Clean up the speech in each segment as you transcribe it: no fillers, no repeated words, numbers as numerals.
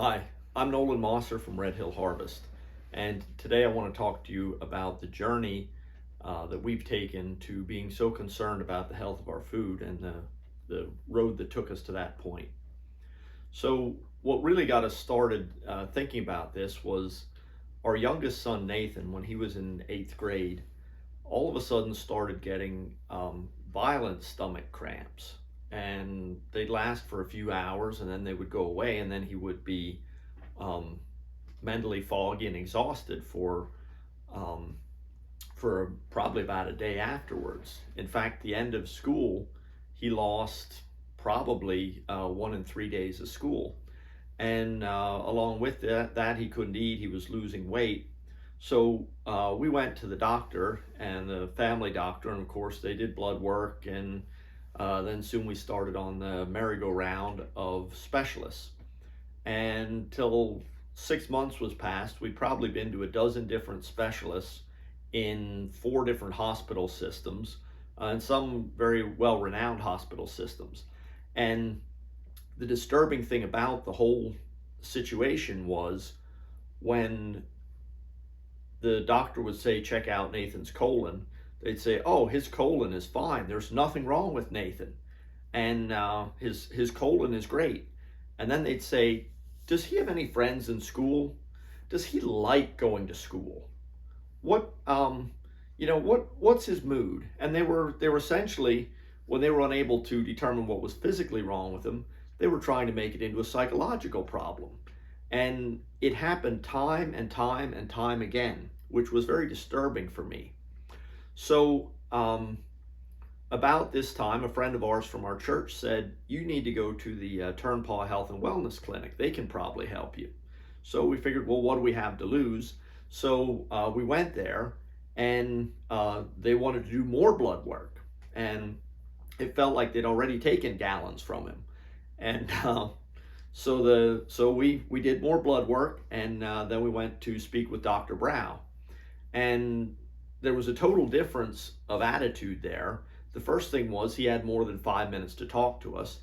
Hi, I'm Nolan from Red Hill Harvest, and today I want to talk to you about the journey that we've taken to being so concerned about the health of our food and the road that took us to that point. So, what really got us started thinking about this was our youngest son, Nathan, when he was in eighth grade, all of a sudden started getting violent stomach cramps. And they'd last for a few hours and then they would go away, and then he would be um, mentally foggy and exhausted um, for probably about a day afterwards. In fact, the end of school, he lost probably 1 in 3 days of school. And along with that, he couldn't eat, he was losing weight. So we went to the doctor and the family doctor, and of course, they did blood work. And then soon we started on the merry-go-round of specialists. And till 6 months was passed, we'd probably been to a dozen different specialists in 4 different hospital systems, and some very well-renowned hospital systems. And the disturbing thing about the whole situation was when the doctor would say, check out Nathan's colon, they'd say, oh, his colon is fine. There's nothing wrong with Nathan. And his colon is great. And then they'd say, does he have any friends in school? Does he like going to school? What what's his mood? And they were essentially, when they were unable to determine what was physically wrong with him, they were trying to make it into a psychological problem. And it happened time and time and time again, which was very disturbing for me. So about this time, a friend of ours from our church said, you need to go to the Turnpaw Health and Wellness Clinic. They can probably help you. So we figured, well, what do we have to lose? So we went there, and they wanted to do more blood work. And it felt like they'd already taken gallons from him. And so we did more blood work, and then we went to speak with Dr. Brow. And there was a total difference of attitude there. The first thing was he had more than 5 minutes to talk to us,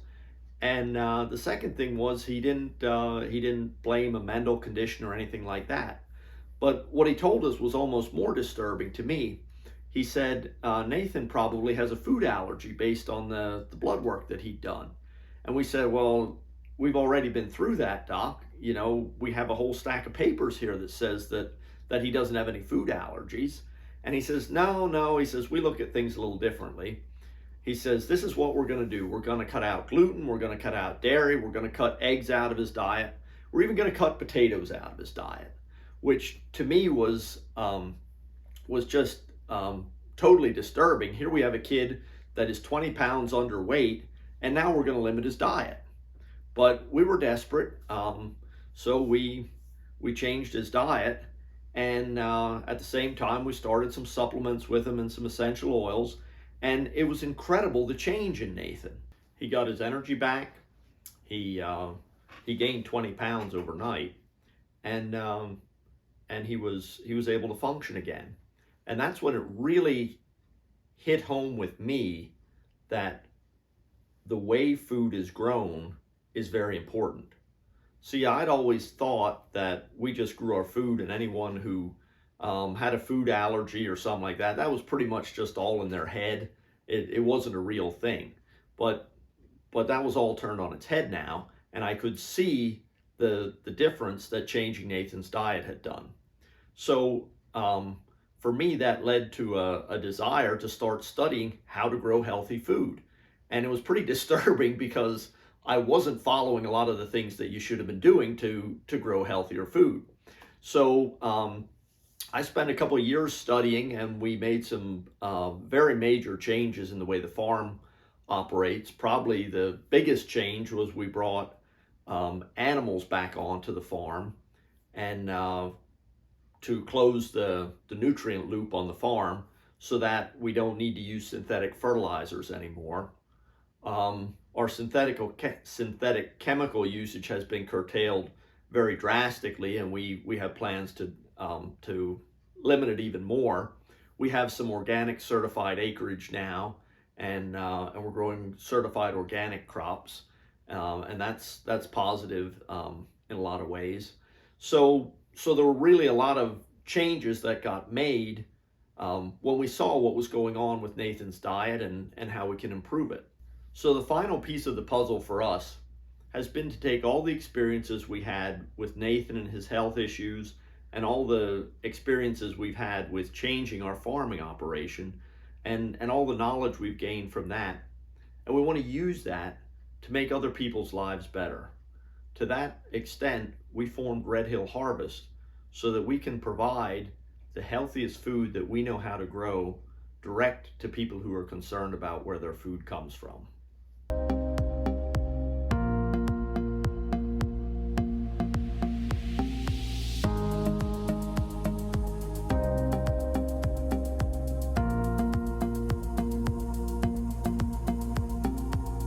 and the second thing was he didn't blame a mental condition or anything like that. But what he told us was almost more disturbing to me. He said Nathan probably has a food allergy based on the blood work that he'd done. And we said, well, we've already been through that, doc. You know, we have a whole stack of papers here that says that he doesn't have any food allergies. And he says, no, he says, we look at things a little differently. He says, this is what we're going to do. We're going to cut out gluten. We're going to cut out dairy. We're going to cut eggs out of his diet. We're even going to cut potatoes out of his diet, which to me was just totally disturbing. Here we have a kid that is 20 pounds underweight, and now we're going to limit his diet. But we were desperate, so we changed his diet. And at the same time, we started some supplements with him and some essential oils. And it was incredible, the change in Nathan. He got his energy back. He gained 20 pounds overnight. And he was able to function again. And that's when it really hit home with me that the way food is grown is very important. See, I'd always thought that we just grew our food, and anyone who had a food allergy or something like that, that was pretty much just all in their head. It wasn't a real thing. But that was all turned on its head now, and I could see the difference that changing Nathan's diet had done. So for me, that led to a desire to start studying how to grow healthy food. And it was pretty disturbing because I wasn't following a lot of the things that you should have been doing to grow healthier food. So I spent a couple of years studying, and we made some very major changes in the way the farm operates. Probably the biggest change was we brought animals back onto the farm, and to close the nutrient loop on the farm so that we don't need to use synthetic fertilizers anymore. Our synthetic chemical usage has been curtailed very drastically, and we have plans to limit it even more. We have some organic certified acreage now, and we're growing certified organic crops, and that's positive in a lot of ways. So there were really a lot of changes that got made when we saw what was going on with Nathan's diet and how we can improve it. So the final piece of the puzzle for us has been to take all the experiences we had with Nathan and his health issues and all the experiences we've had with changing our farming operation and all the knowledge we've gained from that. And we want to use that to make other people's lives better. To that extent, we formed Red Hill Harvest so that we can provide the healthiest food that we know how to grow direct to people who are concerned about where their food comes from.